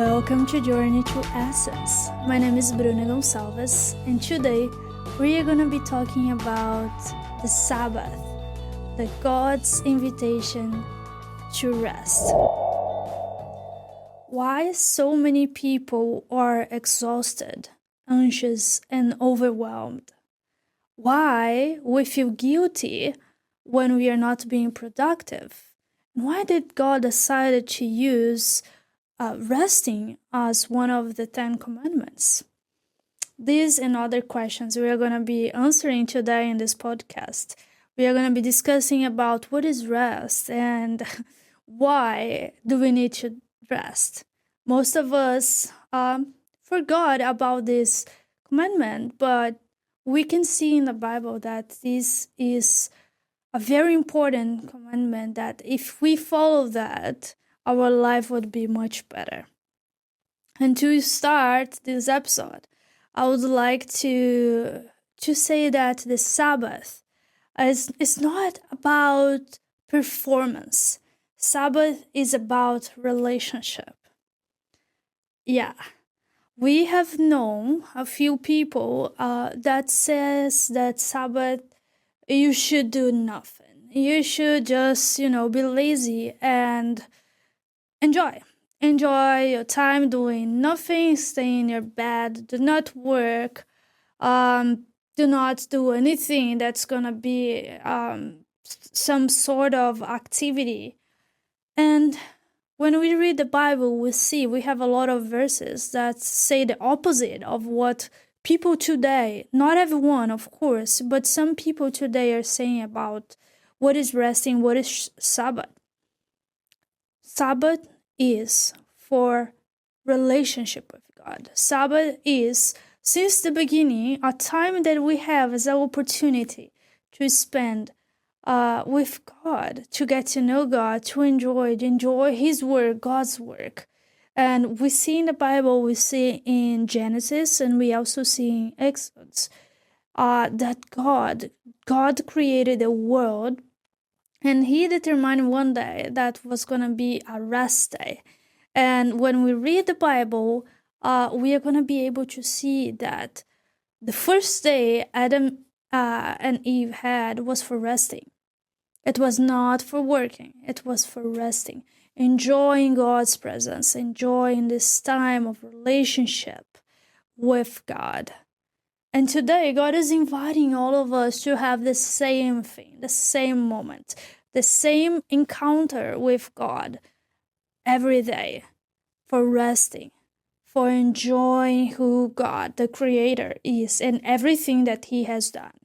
Welcome to Journey to Essence. My name is Bruna Gonçalves, and today we are going to be talking about the Sabbath, the God's invitation to rest. Why so many people are exhausted, anxious, and overwhelmed? Why we feel guilty when we are not being productive? And why did God decide to use resting as one of the 10 commandments? These and other questions we are going to be answering today in this podcast. We are going to be discussing about what is rest and why do we need to rest. Most of us forgot about this commandment, but we can see in the Bible that this is a very important commandment, that if we follow that, our life would be much better. And to start this episode, I would like to say that the Sabbath is not about performance. Sabbath is about relationship. Yeah, we have known a few people that says that Sabbath, you should do nothing. You should just, be lazy and enjoy your time doing nothing, stay in your bed, do not work, do not do anything that's gonna be some sort of activity. And when we read the Bible, we have a lot of verses that say the opposite of what people today, not everyone of course, but some people today are saying about what is resting, what is Sabbath. Sabbath is for relationship with God. Sabbath is, since the beginning, a time that we have as an opportunity to spend with God, to get to know God, to enjoy His work, God's work. And we see in the Bible, we see in Genesis, and we also see in Exodus, that God created the world, and He determined one day that was going to be a rest day. And when we read the Bible, we are going to be able to see that the first day Adam and Eve had was for resting. It was not for working. It was for resting, enjoying God's presence, enjoying this time of relationship with God. And today, God is inviting all of us to have the same thing, the same moment, the same encounter with God every day, for resting, for enjoying who God, the Creator, is and everything that He has done.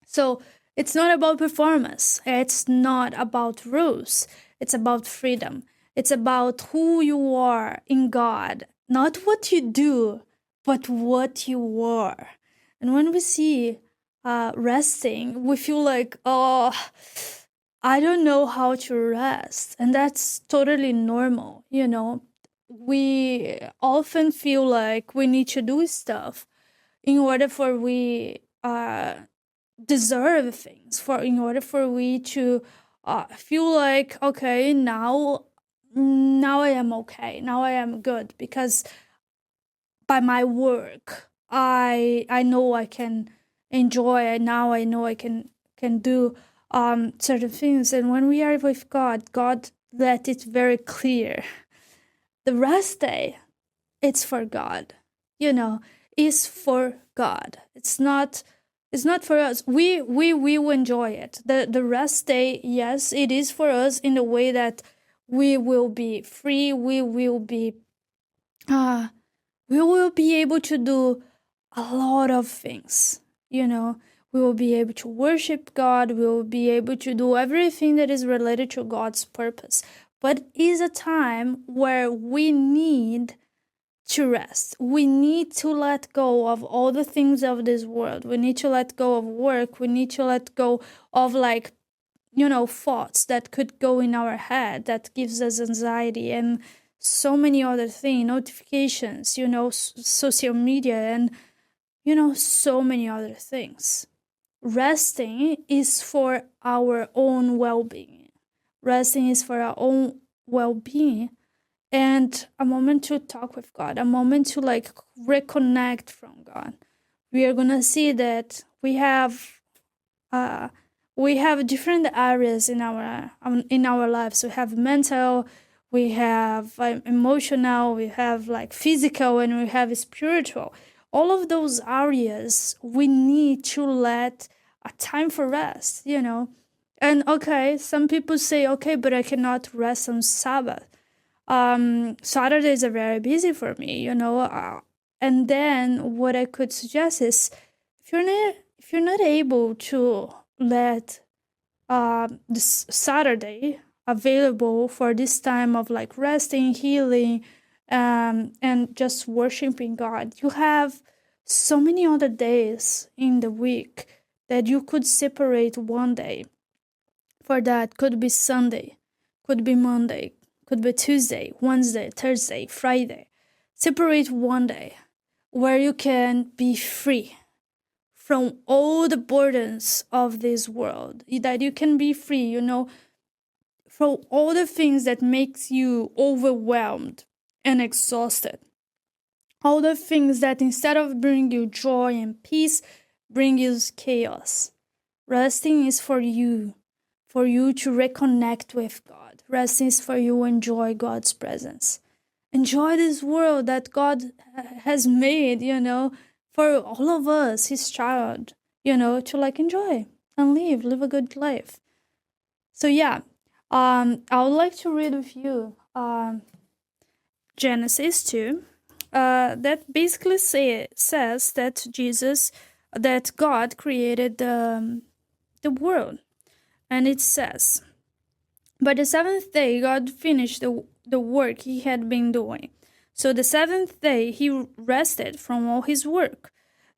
So it's not about performance. It's not about rules. It's about freedom. It's about who you are in God, not what you do, but what you are. And when we see resting, we feel like, oh, I don't know how to rest. And that's totally normal, We often feel like we need to do stuff in order for we deserve things, in order for we to feel like, okay, now I am okay, now I am good, because by my work I know I can enjoy it. Now I know I can do certain things. And when we are with God let it very clear, the rest day, it's for God, is for God. It's not for us. We will enjoy it. The rest day, yes, it is for us in the way that we will be free. We will be able to do a lot of things, We will be able to worship God. We will be able to do everything that is related to God's purpose. But it is a time where we need to rest. We need to let go of all the things of this world. We need to let go of work. We need to let go of thoughts that could go in our head that gives us anxiety and so many other things, notifications, social media, and so many other things. Resting is for our own well-being. Resting is for our own well-being. and a moment to talk with God, a moment to like reconnect from God. We are gonna see that we have different areas in our lives. We have mental, we have emotional, we have like physical, and we have spiritual. All of those areas we need to let a time for rest, And okay, some people say, okay, but I cannot rest on Sabbath. Saturdays are very busy for me, and then what I could suggest is, if you're not able to let this Saturday available for this time of like resting, healing, and just worshiping God, you have so many other days in the week that you could separate one day for that. Could be Sunday, could be Monday, could be Tuesday, Wednesday, Thursday, Friday. Separate one day where you can be free from all the burdens of this world, that you can be free, from all the things that makes you overwhelmed and exhausted. All the things that instead of bringing you joy and peace, bring you chaos. Resting is for you to reconnect with God. Resting is for you to enjoy God's presence. Enjoy this world that God has made, for all of us, his child, to like enjoy and live a good life. So yeah, I would like to read with you Genesis 2, that basically says that God created the world. And it says, by the seventh day, God finished the work he had been doing. So the seventh day, he rested from all his work.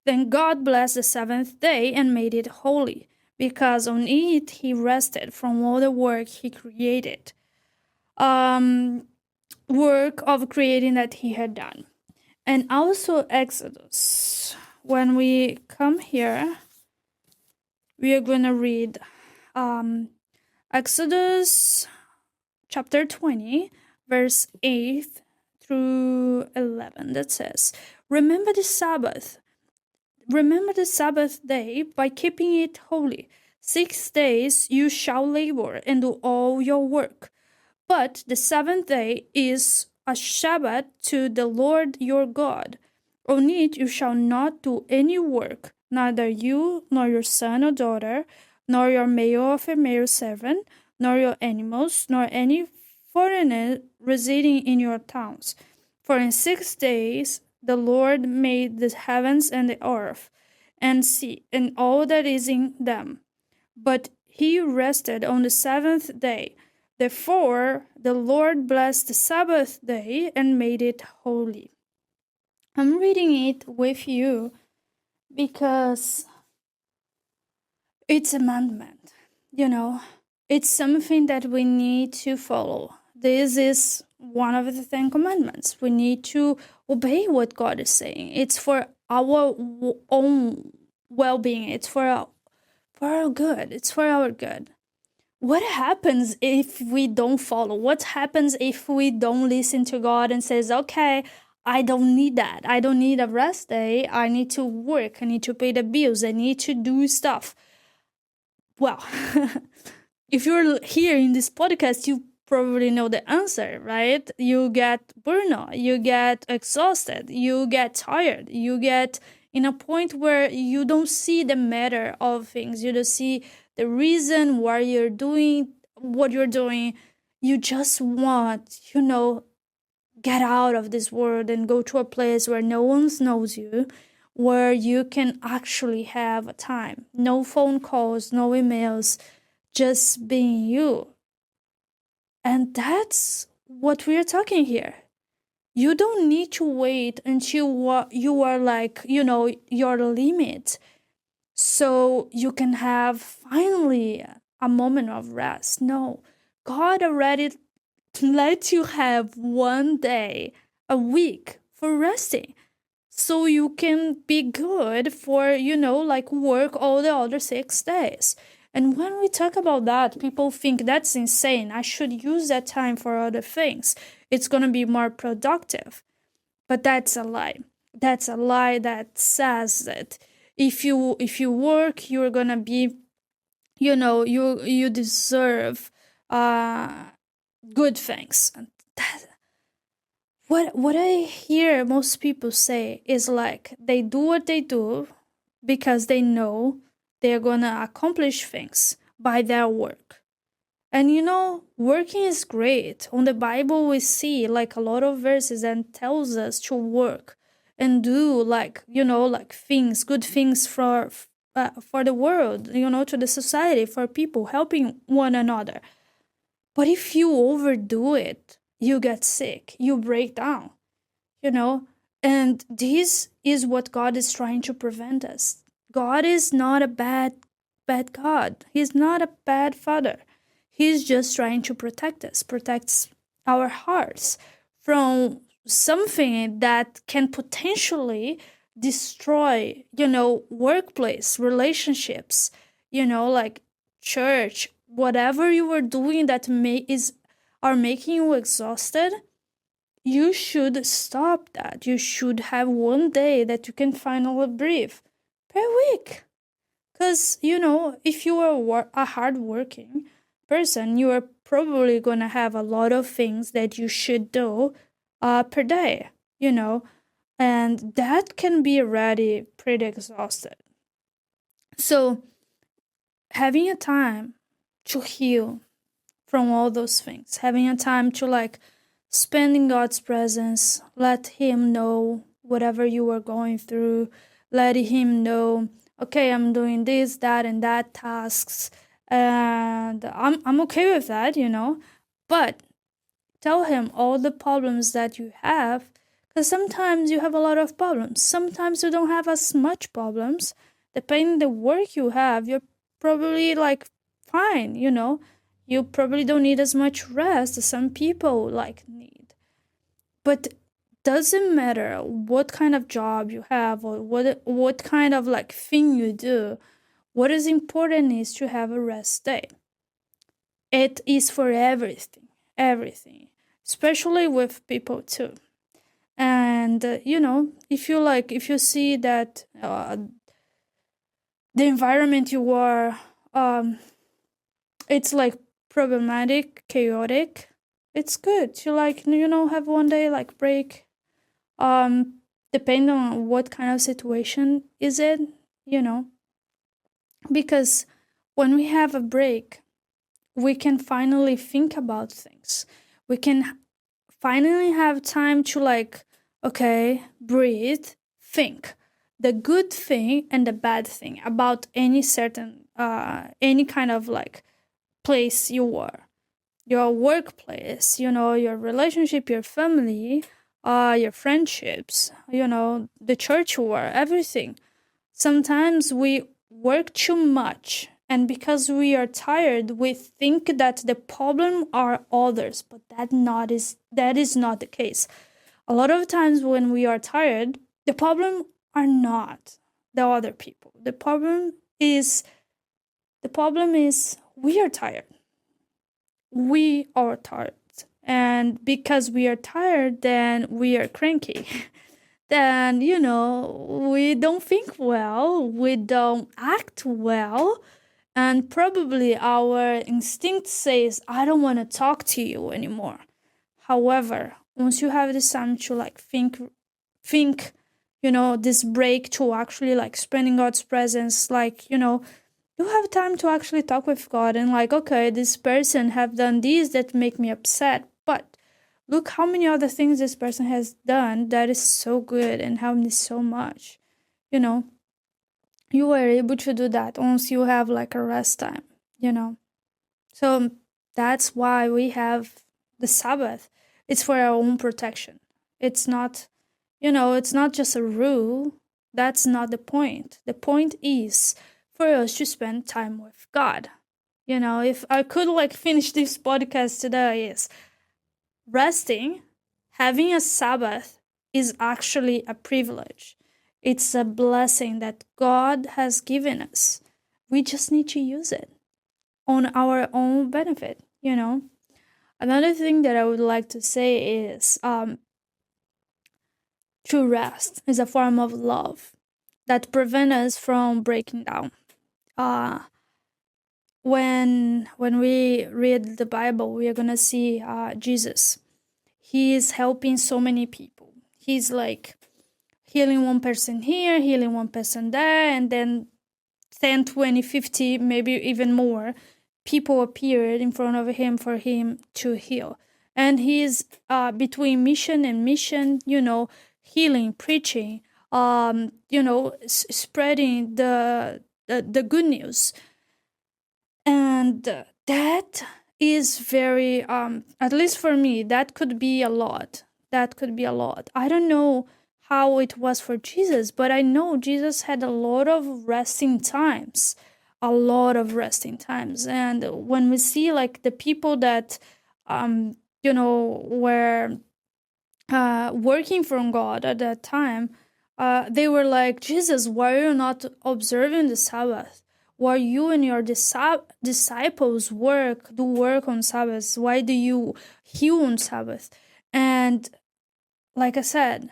Then God blessed the seventh day and made it holy, because on it he rested from all the work he created. Work of creating that he had done. And also Exodus. When we come here, we are going to read Exodus chapter 20, verse 8 through 11. That says, Remember the Sabbath day by keeping it holy. 6 days you shall labor and do all your work. But the seventh day is a Sabbath to the Lord your God. On it you shall not do any work, neither you, nor your son or daughter, nor your male or female servant, nor your animals, nor any foreigner residing in your towns. For in 6 days the Lord made the heavens and the earth, and sea, and all that is in them. But he rested on the seventh day. Therefore the Lord blessed the Sabbath day and made it holy. I'm reading it with you because it's a commandment, It's something that we need to follow. This is one of the 10 commandments. We need to obey what God is saying. It's for our own well-being. It's for our good. It's for our good. What happens if we don't follow? What happens if we don't listen to God and says, okay, I don't need that. I don't need a rest day. I need to work. I need to pay the bills. I need to do stuff. Well, if you're here in this podcast, you probably know the answer, right? You get burnout. You get exhausted. You get tired. You get in a point where you don't see the matter of things. You don't see the reason why you're doing what you're doing. You just want, get out of this world and go to a place where no one knows you, where you can actually have a time. No phone calls, no emails, just being you. And that's what we are talking here. You don't need to wait until you are like, your limit, so you can have finally a moment of rest. No, God already let you have one day a week for resting, so you can be good for, work all the other 6 days. And when we talk about that, people think that's insane. I should use that time for other things. It's going to be more productive. But that's a lie. That's a lie that says that if you work, you're going to be, you deserve good things. And what I hear most people say is like they do what they do because they know they're gonna accomplish things by their work. And working is great. On the Bible we see like a lot of verses that tells us to work and do like things, good things for the world, to the society, for people, helping one another. But if you overdo it, you get sick, you break down, and this is what God is trying to prevent us. God is not a bad God. He's not a bad father. He's just trying to protect us, protects our hearts from something that can potentially destroy, workplace, relationships, like church, whatever you are doing that are making you exhausted. You should stop that. You should have one day that you can finally breathe per week. Because, if you are a hardworking person, you are probably going to have a lot of things that you should do per day, and that can be already pretty exhausted. So having a time to heal from all those things, having a time to spend in God's presence, let Him know whatever you are going through, let Him know, okay, I'm doing this, that, and that tasks, and I'm okay with that, but tell Him all the problems that you have, because sometimes you have a lot of problems. Sometimes you don't have as much problems. Depending the work you have, you're probably fine, You probably don't need as much rest as some people need. But doesn't matter what kind of job you have or what kind of thing you do. What is important is to have a rest day. It is for everything, especially with people too. And if you see that the environment you are, it's problematic, chaotic, it's good to have one day break, depending on what kind of situation is it, because when we have a break, we can finally think about things. We can finally have time to okay, breathe, think the good thing and the bad thing about any certain any kind of place you are, your workplace, your relationship, your family, your friendships, the church you are, everything. Sometimes we work too much, and because we are tired, we think that the problem are others, but that is not the case. A lot of times when we are tired, the problem are not the other people. The problem is we are tired. We are tired. And because we are tired, then we are cranky. Then, we don't think well, we don't act well, and probably our instinct says, I don't want to talk to you anymore. However, once you have this time to think, this break to actually spending God's presence, you have time to actually talk with God and okay, this person have done these that make me upset, but look how many other things this person has done that is so good and helped me so much. You are able to do that once you have a rest time, So that's why we have the Sabbath. It's for our own protection. It's not, it's not just a rule. That's not the point. The point is for us to spend time with God. If I could finish this podcast today is resting, having a Sabbath is actually a privilege. It's a blessing that God has given us. We just need to use it. on our own benefit, you know. Another thing that I would like to say is true rest is a form of love that prevent us from breaking down. Uh, when we read the Bible, we are gonna see Jesus. He is helping so many people. He's like healing one person here, healing one person there, and then 10, 20, 50, maybe even more people appeared in front of him for him to heal. And he's between mission and mission, you know, healing, preaching, you know, spreading the good news. And that is very, at least for me, that could be a lot. That could be a lot. I don't know how it was for Jesus, but I know Jesus had a lot of resting times. A lot of resting times. And when we see like the people that, you know, were working from God at that time, they were like, Jesus, why are you not observing the Sabbath? Why you and your disciples do work on Sabbath? Why do you heal on Sabbath? And like I said,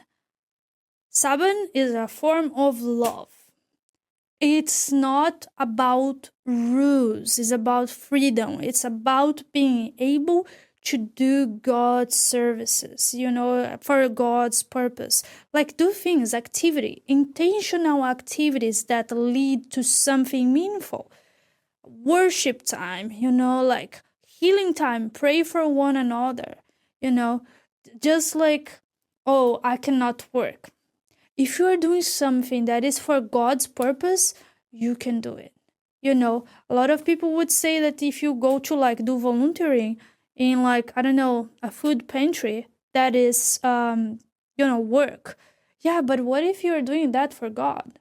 Sabbath is a form of love. It's not about rules. It's about freedom. It's about being able to do God's services, you know, for God's purpose. Like do things, activity, intentional activities that lead to something meaningful. Worship time, you know, like healing time, pray for one another, you know, just like, oh, I cannot work. If you are doing something that is for God's purpose, you can do it. You know, a lot of people would say that if you go to like do volunteering in like, I don't know, a food pantry, that is, you know, work. Yeah, but what if you're doing that for God?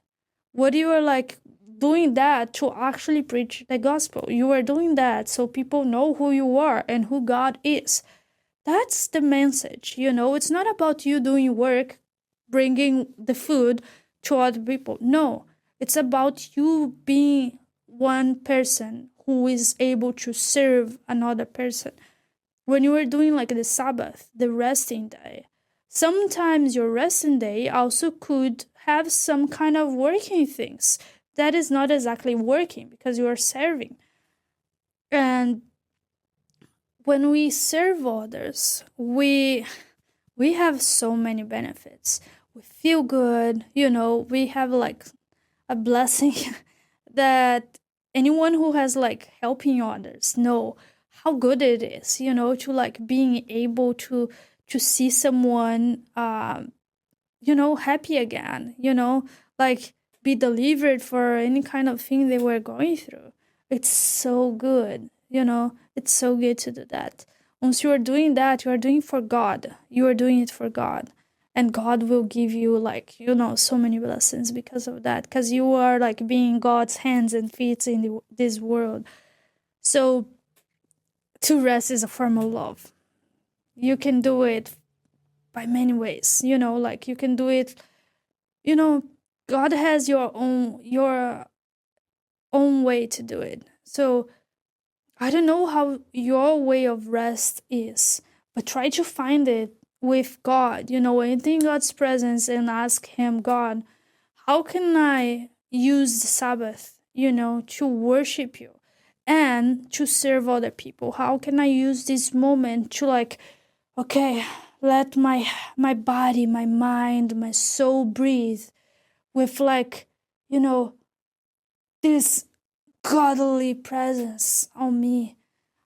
What if you are like doing that to actually preach the gospel? You are doing that so people know who you are and who God is. That's the message, you know. It's not about you doing work, bringing the food to other people. No, it's about you being one person who is able to serve another person. When you are doing like the Sabbath, the resting day, sometimes your resting day also could have some kind of working things. That is not exactly working because you are serving. And when we serve others, we have so many benefits. We feel good, you know, we have like a blessing that anyone who has like helping others know how good it is, you know, to like being able to see someone you know, happy again, you know, like be delivered for any kind of thing they were going through. It's so good, you know, it's so good to do that. Once you are doing that, you are doing for God. You are doing it for God. And God will give you like, you know, so many blessings because of that. Because you are like being God's hands and feet in this world. So to rest is a form of love. You can do it by many ways, you know, like you can do it, you know, God has your own way to do it. So I don't know how your way of rest is, but try to find it with God, you know, in God's presence and ask him, God, how can I use the Sabbath, you know, to worship you and to serve other people? How can I use this moment to like, okay, let my body, my mind, my soul breathe with like, you know, this godly presence on me.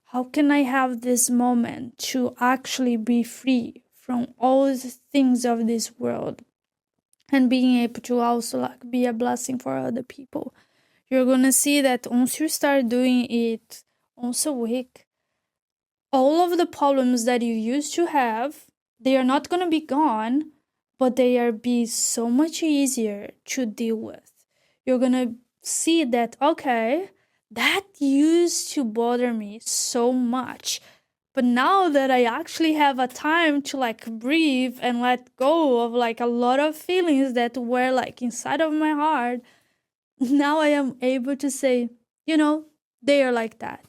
How can I have this moment to actually be free from all the things of this world and being able to also like be a blessing for other people? You're gonna see that once you start doing it once a week, all of the problems that you used to have, they are not gonna be gone, but they are be so much easier to deal with. You're gonna see that, okay, that used to bother me so much, but now that I actually have a time to like breathe and let go of like a lot of feelings that were like inside of my heart, now I am able to say, you know, they are like that.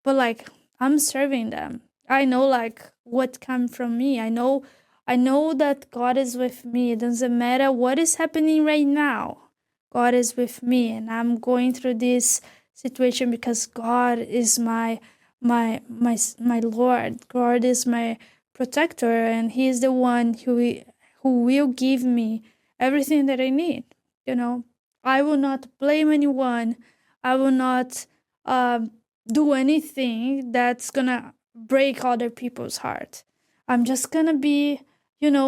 but like I'm serving them. I know like what come from me. I know that God is with me. It doesn't matter what is happening right now. God is with me, and I'm going through this situation because God is my Lord. God is my protector, and He is the one who will give me everything that I need. You know, I will not blame anyone. I will not do anything that's gonna break other people's heart. I'm just gonna be,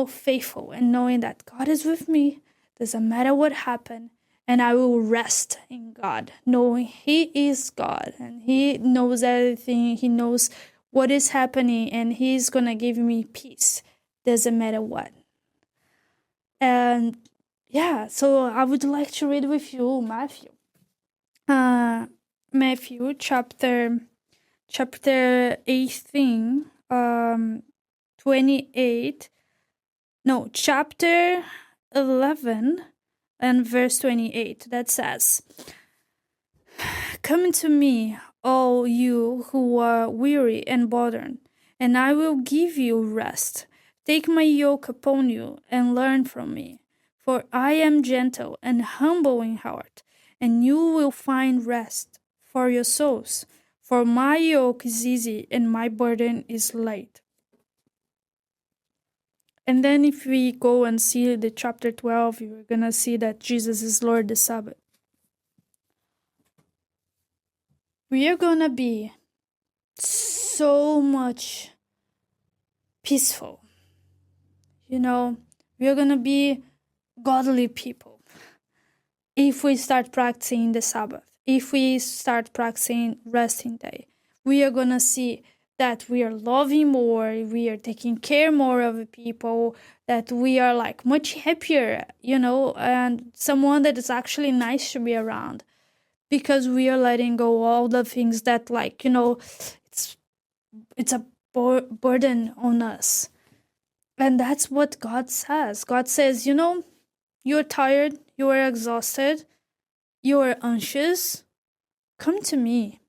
faithful and knowing that God is with me. Doesn't matter what happened, and I will rest in God, knowing He is God and He knows everything. He knows what is happening, and He's gonna give me peace. Doesn't matter what. And yeah, so I would like to read with you Matthew. Matthew chapter 18, 28. No, chapter 11 and verse 28. That says, "Come to me, all you who are weary and burdened, and I will give you rest. Take my yoke upon you and learn from me, for I am gentle and humble in heart, and you will find rest for your souls. For my yoke is easy and my burden is light." And then if we go and see the chapter 12, you're going to see that Jesus is Lord the Sabbath. We are going to be so much peaceful. We are going to be godly people if we start practicing the Sabbath, if we start practicing resting day. We are going to see that we are loving more, we are taking care more of the people, that we are like much happier, and someone that is actually nice to be around, because we are letting go all the things that it's a burden on us. And that's what God says. God says, you're tired, you are exhausted, you are anxious, come to me.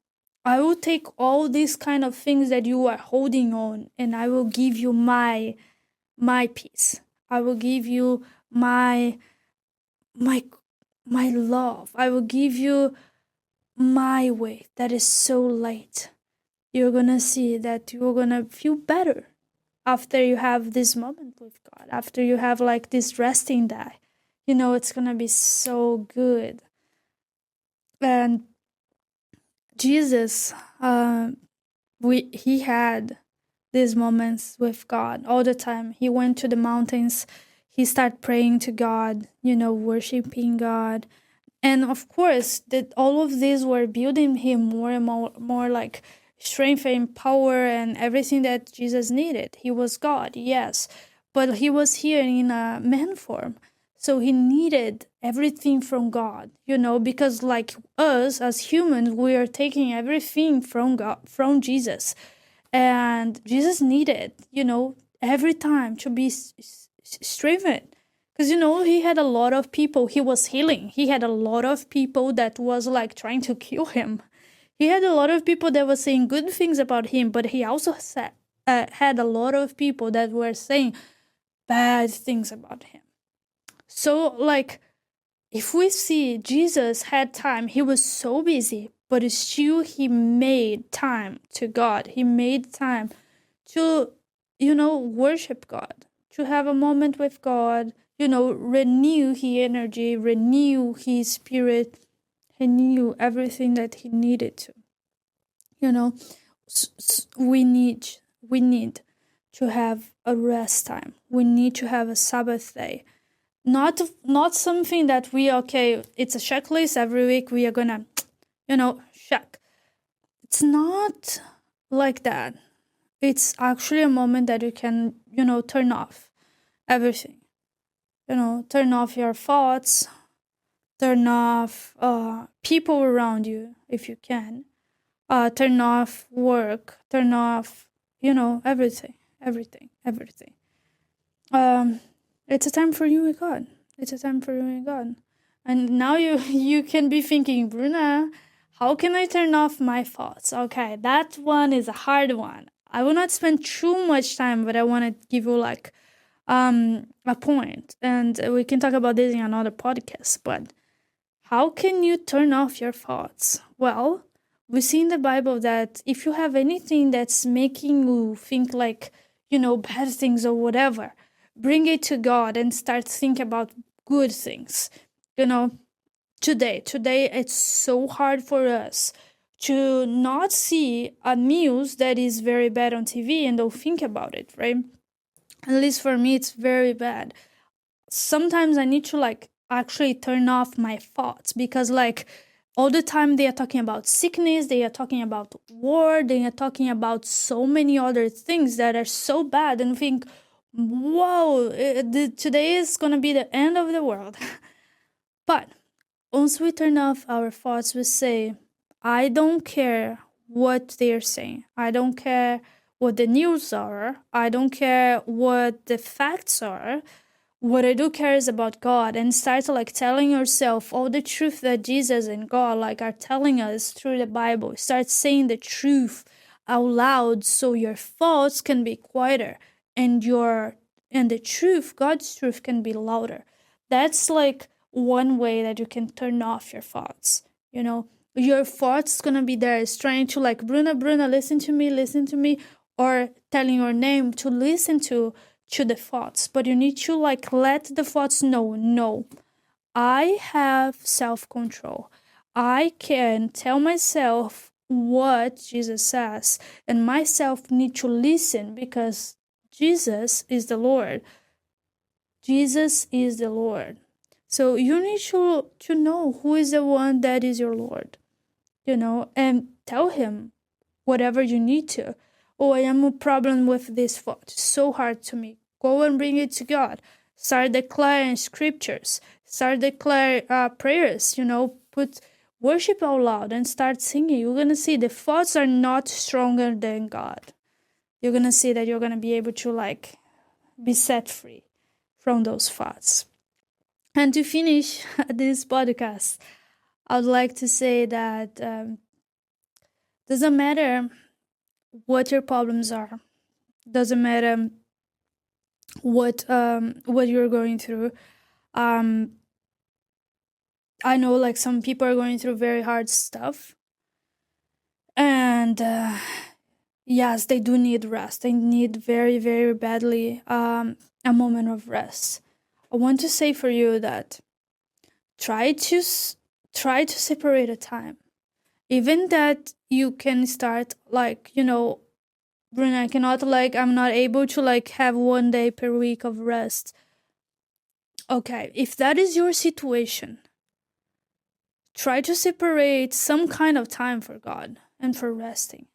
I will take all these kind of things that you are holding on, and I will give you my peace. I will give you my love. I will give you my way that is so light. You're gonna see that you're gonna feel better after you have this moment with God, after you have like this resting day. It's gonna be so good. And Jesus, he had these moments with God all the time. He went to the mountains, he started praying to God, worshiping God. And of course, that all of these were building him more and more like strength and power and everything that Jesus needed. He was God, yes, but he was here in a man form. So he needed everything from God, because like us as humans, we are taking everything from God, from Jesus. And Jesus needed, every time to be strengthened. Because, he had a lot of people he was healing. He had a lot of people that was like trying to kill him. He had a lot of people that were saying good things about him, but he also had a lot of people that were saying bad things about him. So, like, if we see Jesus had time, he was so busy, but still he made time to God. He made time to, worship God, to have a moment with God, renew his energy, renew his spirit. He knew everything that he needed to. We need to have a rest time. We need to have a Sabbath day. Not something that it's a checklist every week we are gonna, check. It's not like that. It's actually a moment that you can, turn off everything. Turn off your thoughts, turn off people around you if you can, turn off work, turn off, everything. It's a time for you and God. It's a time for you and God. And now you can be thinking, Bruna, How can I turn off my thoughts? Okay, that one is a hard one. I will not spend too much time, but I want to give you like a point, and we can talk about this in another podcast. But how can you turn off your thoughts? Well, we see in the Bible that if you have anything that's making you think like, bad things or whatever, bring it to God and start thinking about good things. Today it's so hard for us to not see a news that is very bad on TV and don't think about it, right? At least for me, it's very bad. Sometimes I need to like actually turn off my thoughts because like all the time they are talking about sickness, they are talking about war, they are talking about so many other things that are so bad, and think, whoa, today is gonna be the end of the world. But once we turn off our thoughts, we say, I don't care what they're saying. I don't care what the news are. I don't care what the facts are. What I do care is about God, and start like telling yourself all the truth that Jesus and God like are telling us through the Bible. Start saying the truth out loud so your thoughts can be quieter and the truth, God's truth, can be louder. That's like one way that you can turn off your thoughts. Your thoughts gonna be there. It's trying to like, Bruna, listen to me, or telling your name to listen to the thoughts. But you need to like let the thoughts know, no, I have self-control. I can tell myself what Jesus says, and myself need to listen because Jesus is the Lord. Jesus is the Lord. So you need to know who is the one that is your Lord, and tell him whatever you need to. Oh, I am a problem with this thought. It's so hard to me. Go and bring it to God. Start declaring scriptures. Start declaring prayers, put worship out loud and start singing. You're going to see the thoughts are not stronger than God. You're going to see that you're going to be able to like be set free from those thoughts. And to finish this podcast, I would like to say that doesn't matter what your problems are, doesn't matter what you're going through. I know like some people are going through very hard stuff, and yes, they do need rest. They need very, very badly a moment of rest. I want to say for you that try to separate a time, even that you can start like, Bruna, I cannot like, I'm not able to like have 1 day per week of rest. Okay, if that is your situation, try to separate some kind of time for God and for resting.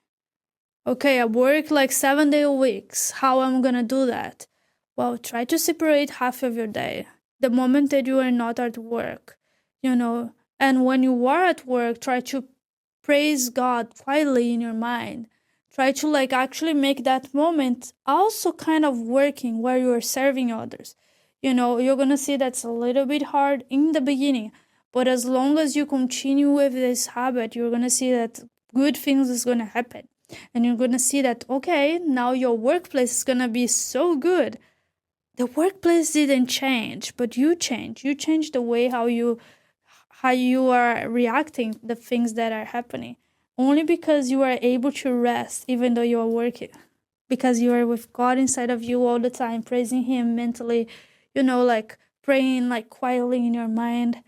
Okay, I work like 7 day weeks. How am I gonna do that? Well, try to separate half of your day. The moment that you are not at work, and when you are at work, try to praise God quietly in your mind. Try to like actually make that moment also kind of working where you are serving others. You're gonna see that's a little bit hard in the beginning, but as long as you continue with this habit, you're gonna see that good things is gonna happen. And you're gonna see that, okay, now your workplace is gonna be so good. The workplace didn't change, but you changed. You changed the way how you are reacting the things that are happening. Only because you are able to rest even though you are working. Because you are with God inside of you all the time, praising him mentally, like praying like quietly in your mind.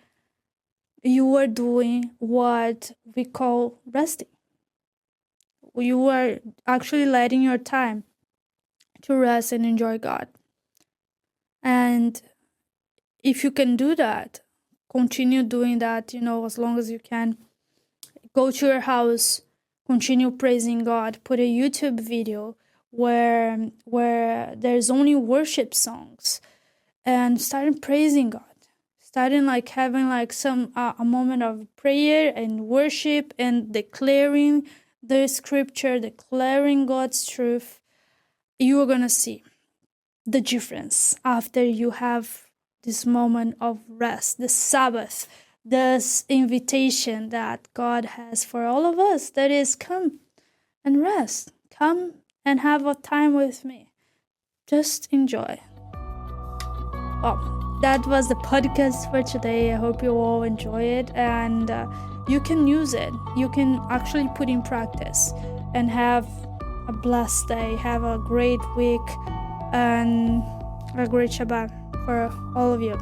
You are doing what we call resting. You are actually letting your time to rest and enjoy God. And if you can do that, continue doing that, as long as you can. Go to your house, continue praising God, put a YouTube video where there's only worship songs, and start praising God. Starting like having like some a moment of prayer and worship and declaring the scripture, declaring God's truth. You are gonna see the difference after you have this moment of rest, the Sabbath this invitation that God has for all of us, that is, come and rest. Come and have a time with me. Just enjoy. Well, that was the podcast for today. I hope you all enjoy it, and you can use it. You can actually put in practice and have a blessed day. Have a great week and a great Shabbat for all of you.